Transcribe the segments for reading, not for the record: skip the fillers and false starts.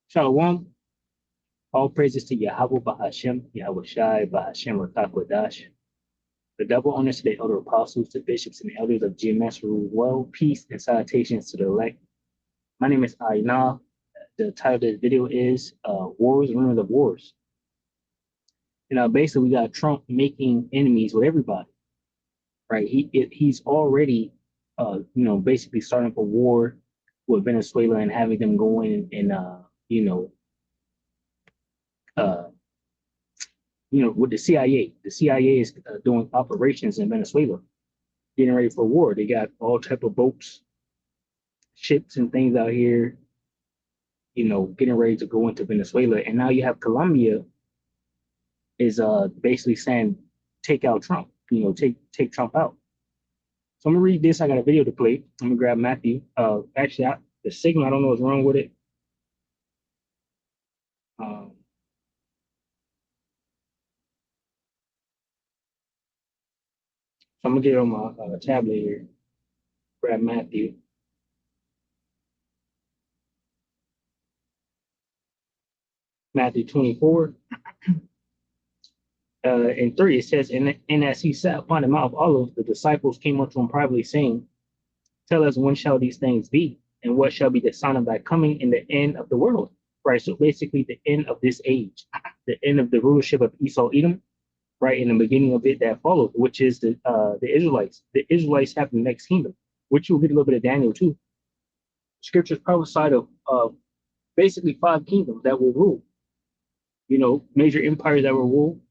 Shalom. All praises to Yahweh Bahashem, Yahweh Shai, Bahashem Rakakwadash. The double honors to the elder apostles, the bishops, and the elders of GMS rule well. Peace and salutations to the elect. My name is Aina. The title of this video is Wars, Rumors of Wars. Basically, we got Trump making enemies with everybody, right? He's already, basically starting up a war with Venezuela and having them go in and, uh, with the CIA. The CIA is doing operations in Venezuela, getting ready for war. They got all type of boats, ships, and things out here, getting ready to go into Venezuela. And now you have Colombia is basically saying, take out Trump, take Trump out. So I'm gonna read this. I got a video to play. I'm gonna grab Matthew. The signal, I don't know what's wrong with it. Um, so I'm gonna get it on my tablet here. Grab Matthew. Matthew 24. In 3, it says, and as he sat upon the Mount of Olives, the disciples came unto him privately, saying, tell us, when shall these things be? And what shall be the sign of thy coming in the end of the world? Right. So basically, the end of this age, the end of the rulership of Esau Edom, right, in the beginning of it that followed, which is the Israelites. The Israelites have the next kingdom, which you'll get a little bit of Daniel too. Scriptures prophesied of basically 5 kingdoms that will rule. Major empires that will rule.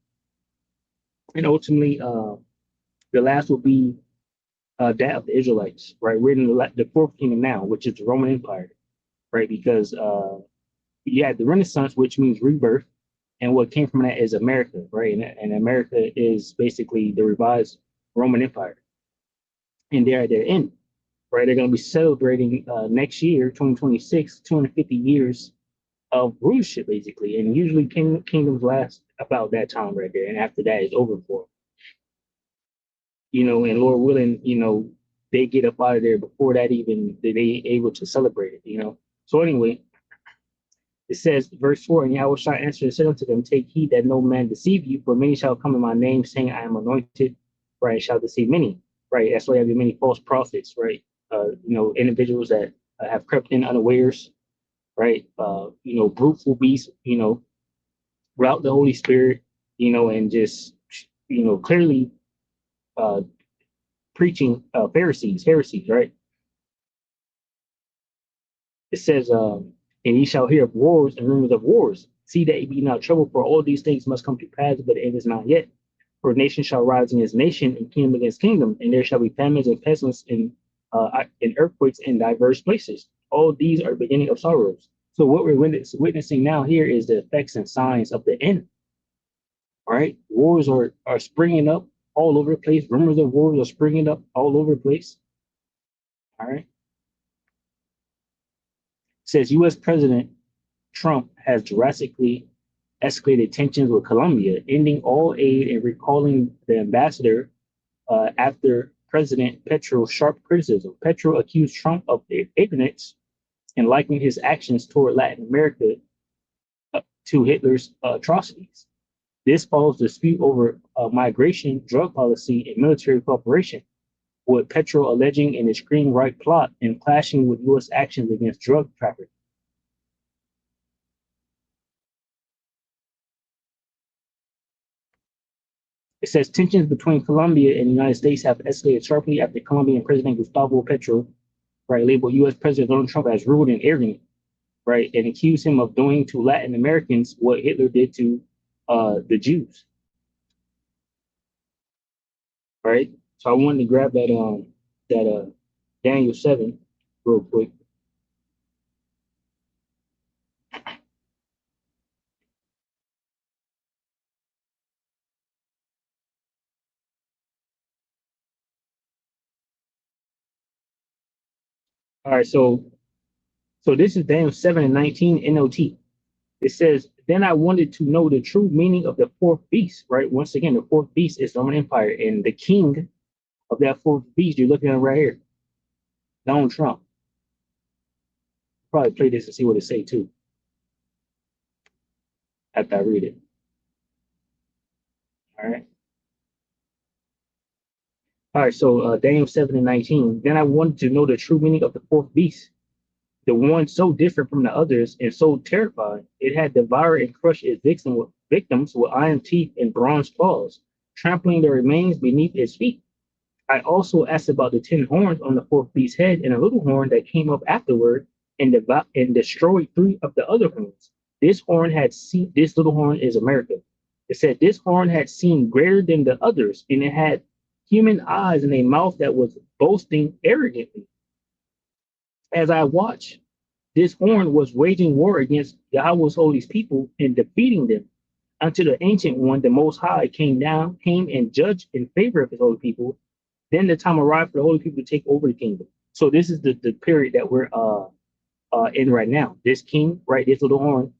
And ultimately, the last will be that of the Israelites, right? We're in the 4th kingdom now, which is the Roman Empire, right? Because you had the Renaissance, which means rebirth, and what came from that is America, right? And America is basically the revised Roman Empire, and they're at their end, right? They're going to be celebrating next year, 2026, 250 years of rulership, basically, and usually kingdoms last about that time right there, and after that, it's over for them. And Lord willing, they get up out of there before that even they able to celebrate it. So anyway, it says, verse 4, and Yahweh shall answer and said unto them, take heed that no man deceive you, for many shall come in my name, saying, I am anointed, right, shall deceive many, right? That's why you have many false prophets, right? Individuals that have crept in unawares, right? Bruteful beasts, route the Holy Spirit, and just, clearly preaching heresies, right? It says, and ye shall hear of wars and rumors of wars. See that ye be not troubled, for all these things must come to pass, but the end is not yet. For nation shall rise against nation, and kingdom against kingdom, and there shall be famines and pestilence and earthquakes in diverse places. All these are the beginning of sorrows. So what we're witnessing now here is the effects and signs of the end. All right, wars are springing up all over the place. Rumors of wars are springing up all over the place. All right. It says U.S. President Trump has drastically escalated tensions with Colombia, ending all aid and recalling the ambassador after President Petro's sharp criticism. Petro accused Trump of ignorance and likening his actions toward Latin America to Hitler's atrocities. This follows dispute over migration, drug policy, and military cooperation, with Petro alleging an extreme right plot and clashing with U.S. actions against drug trafficking. It says tensions between Colombia and the United States have escalated sharply after Colombian President Gustavo Petro, right, labeled U.S. President Donald Trump as rude and arrogant, right, and accused him of doing to Latin Americans what Hitler did to the Jews, right? So I wanted to grab that Daniel 7 real quick. All right, so this is Daniel 7 and 19 NOT. It says, then I wanted to know the true meaning of the 4th beast, right? Once again, the 4th beast is the Roman Empire, and the king of that 4th beast you're looking at right here, Donald Trump. Probably play this and see what it say too. after I read it. All right. All right. So Daniel 7:19. Then I wanted to know the true meaning of the fourth beast, the one so different from the others and so terrifying. It had devoured and crushed its victims with iron teeth and bronze claws, trampling their remains beneath its feet. I also asked about the 10 horns on the fourth beast's head and a little horn that came up afterward and destroyed three of the other horns. This little horn is America. It said this horn had seen greater than the others, and it had human eyes and a mouth that was boasting arrogantly. As I watched, this horn was waging war against Yahweh's holy people and defeating them until the ancient one, the most high, came and judged in favor of his holy people. Then the time arrived for the holy people to take over the kingdom. So this is the period that we're in right now. This king, right, this little horn,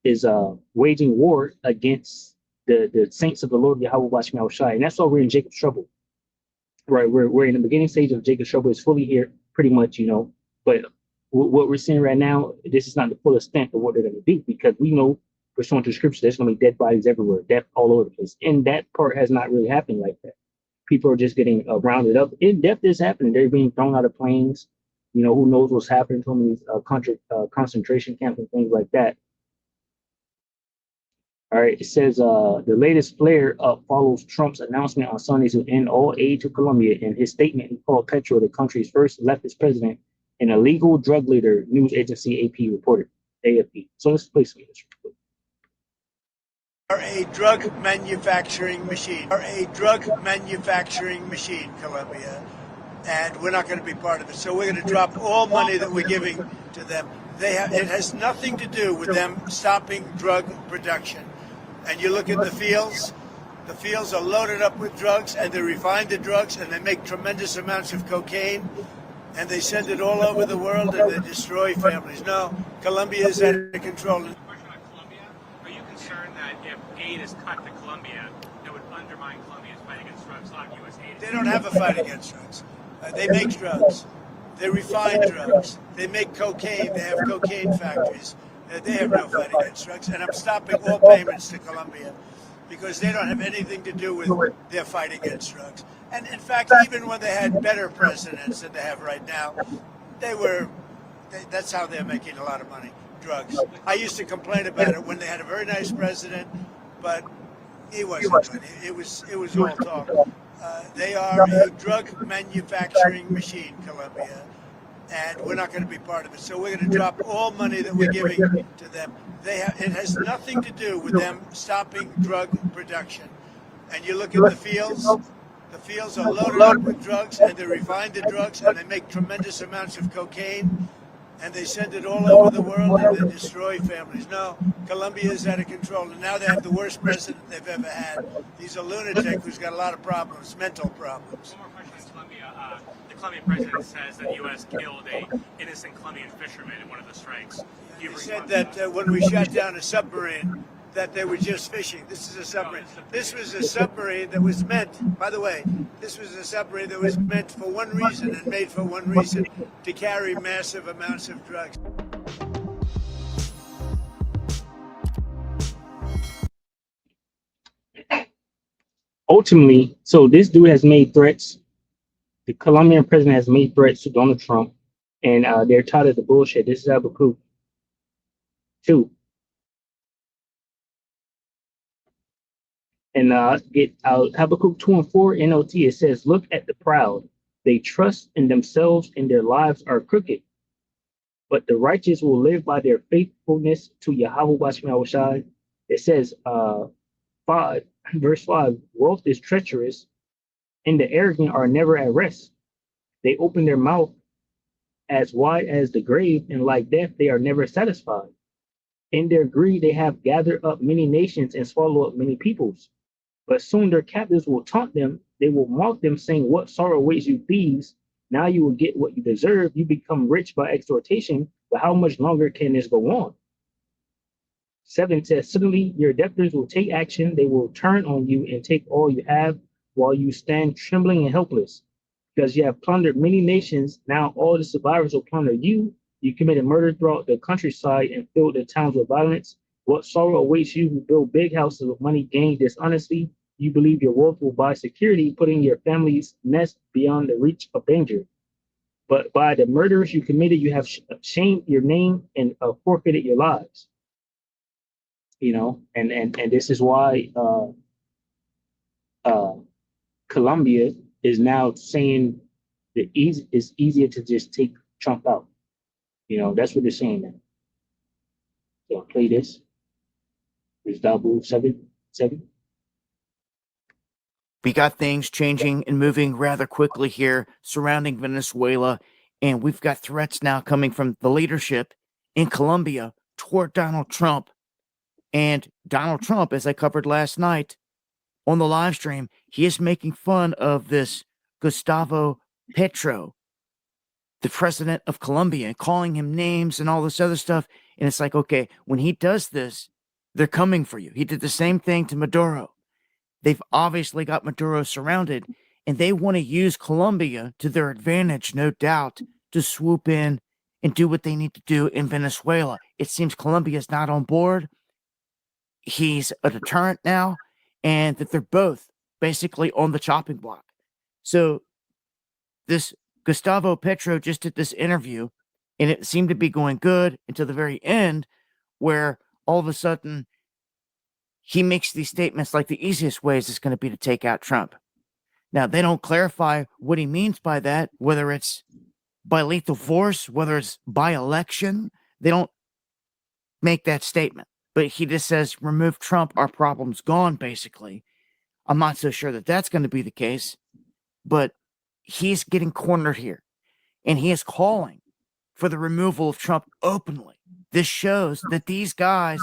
is waging war against the saints of the Lord Yahweh Bashim Shai. And that's why we're in Jacob's trouble. Right, we're in the beginning stage of Jacob's trouble. It's fully here, pretty much, But what we're seeing right now, this is not the full extent of what they're going to do, because we know, pursuant to scripture, there's going to be dead bodies everywhere, death all over the place. And that part has not really happened like that. People are just getting rounded up. In death is happening. They're being thrown out of planes. Who knows what's happening to them in these concentration camps and things like that. All right, it says the latest flare up follows Trump's announcement on Sunday to end all aid to Colombia. In his statement, he called Petro the country's first leftist president and a legal drug leader, news agency AP reported, AFP. So let's play some of this. Are a drug manufacturing machine. Are a drug manufacturing machine, Colombia. And we're not going to be part of it. So we're going to drop all money that we're giving to them. It has nothing to do with them stopping drug production. And you look at the fields are loaded up with drugs, and they refine the drugs, and they make tremendous amounts of cocaine, and they send it all over the world, and they destroy families. No, Colombia is out of control. Question on Colombia. Are you concerned that if aid is cut to Colombia, that would undermine Colombia's fight against drugs? A lot of U.S. aid. They don't have a fight against drugs. They make drugs. They refine drugs. They make cocaine. They have cocaine factories. They have no fight against drugs. And I'm stopping all payments to Colombia because they don't have anything to do with their fight against drugs. And in fact, even when they had better presidents than they have right now, that's how they're making a lot of money, drugs. I used to complain about it when they had a very nice president, but he wasn't good. It was all talk. They are a drug manufacturing machine, Colombia, and we're not going to be part of it. So we're going to drop all money that we're giving to them. It has nothing to do with them stopping drug production. And you look at the fields are loaded up with drugs, and they refine the drugs, and they make tremendous amounts of cocaine, and they send it all over the world, and they destroy families. No, Colombia is out of control, and now they have the worst president they've ever had. He's a lunatic who's got a lot of problems, mental problems. One more question on Colombia. The Colombian president says that the U.S. killed an innocent Colombian fisherman in one of the strikes. He said that when we shot down a submarine, that they were just fishing. This is a submarine. This was a submarine that was meant, by the way, this was a submarine that was meant for one reason and made for one reason, to carry massive amounts of drugs. Ultimately, so this dude has made threats. The Colombian president has made threats to Donald Trump, and they're tired of the bullshit. This is Habakkuk 2. And Habakkuk 2 and 4 NLT, it says, look at the proud. They trust in themselves and their lives are crooked. But the righteous will live by their faithfulness to Yahweh Bashim Shai. It says, verse 5, wealth is treacherous and the arrogant are never at rest. They open their mouth as wide as the grave, and like death, they are never satisfied. In their greed, they have gathered up many nations and swallowed up many peoples. But soon their captives will taunt them. They will mock them, saying, what sorrow awaits you, thieves? Now you will get what you deserve. You become rich by extortation, but how much longer can this go on? 7 says, suddenly your debtors will take action. They will turn on you and take all you have while you stand trembling and helpless. Because you have plundered many nations, now all the survivors will plunder you. You committed murder throughout the countryside and filled the towns with violence. What sorrow awaits you who build big houses with money gained dishonestly? You believe your wealth will buy security, putting your family's nest beyond the reach of danger. But by the murders you committed, you have shamed your name and forfeited your lives. You know, and this is why uh, Colombia is now saying that it's easier to just take Trump out. You know, that's what they're saying now. So play this. Gustavo 7-7. We got things changing and moving rather quickly here surrounding Venezuela, and we've got threats now coming from the leadership in Colombia toward Donald Trump. And Donald Trump, as I covered last night on the live stream, he is making fun of this Gustavo Petro, the president of Colombia, and calling him names and all this other stuff. And it's like, okay, when he does this, they're coming for you. He did the same thing to Maduro. They've obviously got Maduro surrounded, and they want to use Colombia to their advantage, no doubt, to swoop in and do what they need to do in Venezuela. It seems Colombia is not on board. He's a deterrent now, and that they're both basically on the chopping block. So this Gustavo Petro just did this interview, and it seemed to be going good until the very end, where all of a sudden he makes these statements like the easiest ways is going to be to take out Trump. Now, they don't clarify what he means by that, whether it's by lethal force, whether it's by election. They don't make that statement. But he just says, remove Trump, our problem's gone, basically. I'm not so sure that that's going to be the case, but he's getting cornered here. And he is calling for the removal of Trump openly. This shows that these guys,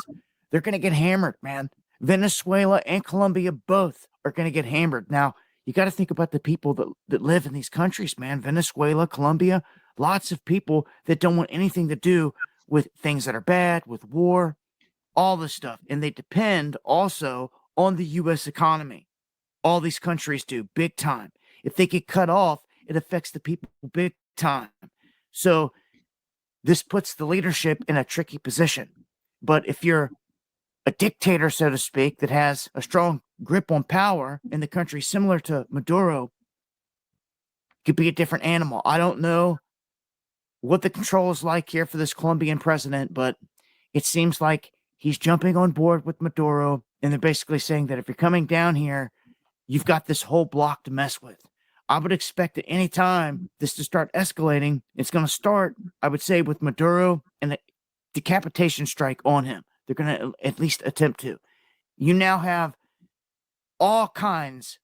they're going to get hammered, man. Venezuela and Colombia both are going to get hammered. Now, you got to think about the people that live in these countries, man. Venezuela, Colombia, lots of people that don't want anything to do with things that are bad, with war, all this stuff. And they depend also on the U.S. economy. All these countries do, big time. If they get cut off, it affects the people big time. So this puts the leadership in a tricky position. But if you're a dictator, so to speak, that has a strong grip on power in the country, similar to Maduro, could be a different animal. I don't know what the control is like here for this Colombian president, but it seems like he's jumping on board with Maduro, and they're basically saying that if you're coming down here, you've got this whole block to mess with. I would expect at any time this to start escalating. It's going to start, I would say, with Maduro and a decapitation strike on him. They're going to at least attempt to. You now have all kinds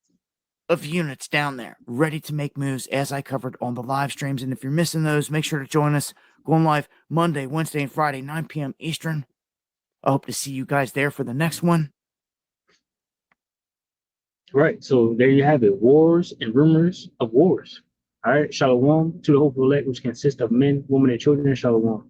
of units down there ready to make moves, as I covered on the live streams. And if you're missing those, make sure to join us. Going live Monday, Wednesday, and Friday, 9 p.m. Eastern. I hope to see you guys there for the next one. Right. So there you have it. Wars and rumors of wars. All right. Shalom to the hopeful elect, which consists of men, women, and children. Shalom.